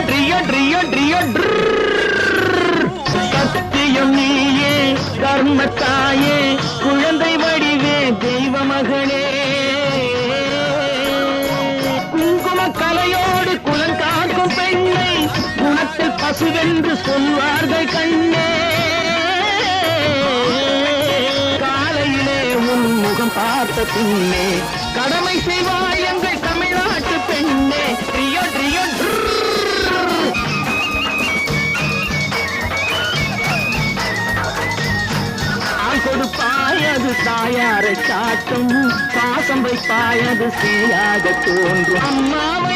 ட்ரியோ ட்ரியோ ட்ரியோ சத்தியம் நீயே கர்மத்தாயே குழந்தை வடிவே தெய்வ மகளே குங்கும கலையோடு குலங்காக்கும் பெண்ணை குணத்தில் பசுவென்று சொல்வார்கள் கண்ணே காலையிலே உன் முகம் பார்த்த பின்னே கடமை செய்வாய் எங்கள் தமிழ்நாட்டு பெண்ணே ட்ரியோ ட்ரியோ கொடுப்பாய் அது தாயாரை காட்டும் பாசம் வைப்பாய் அது சேயாக தோன்றும் அம்மாவை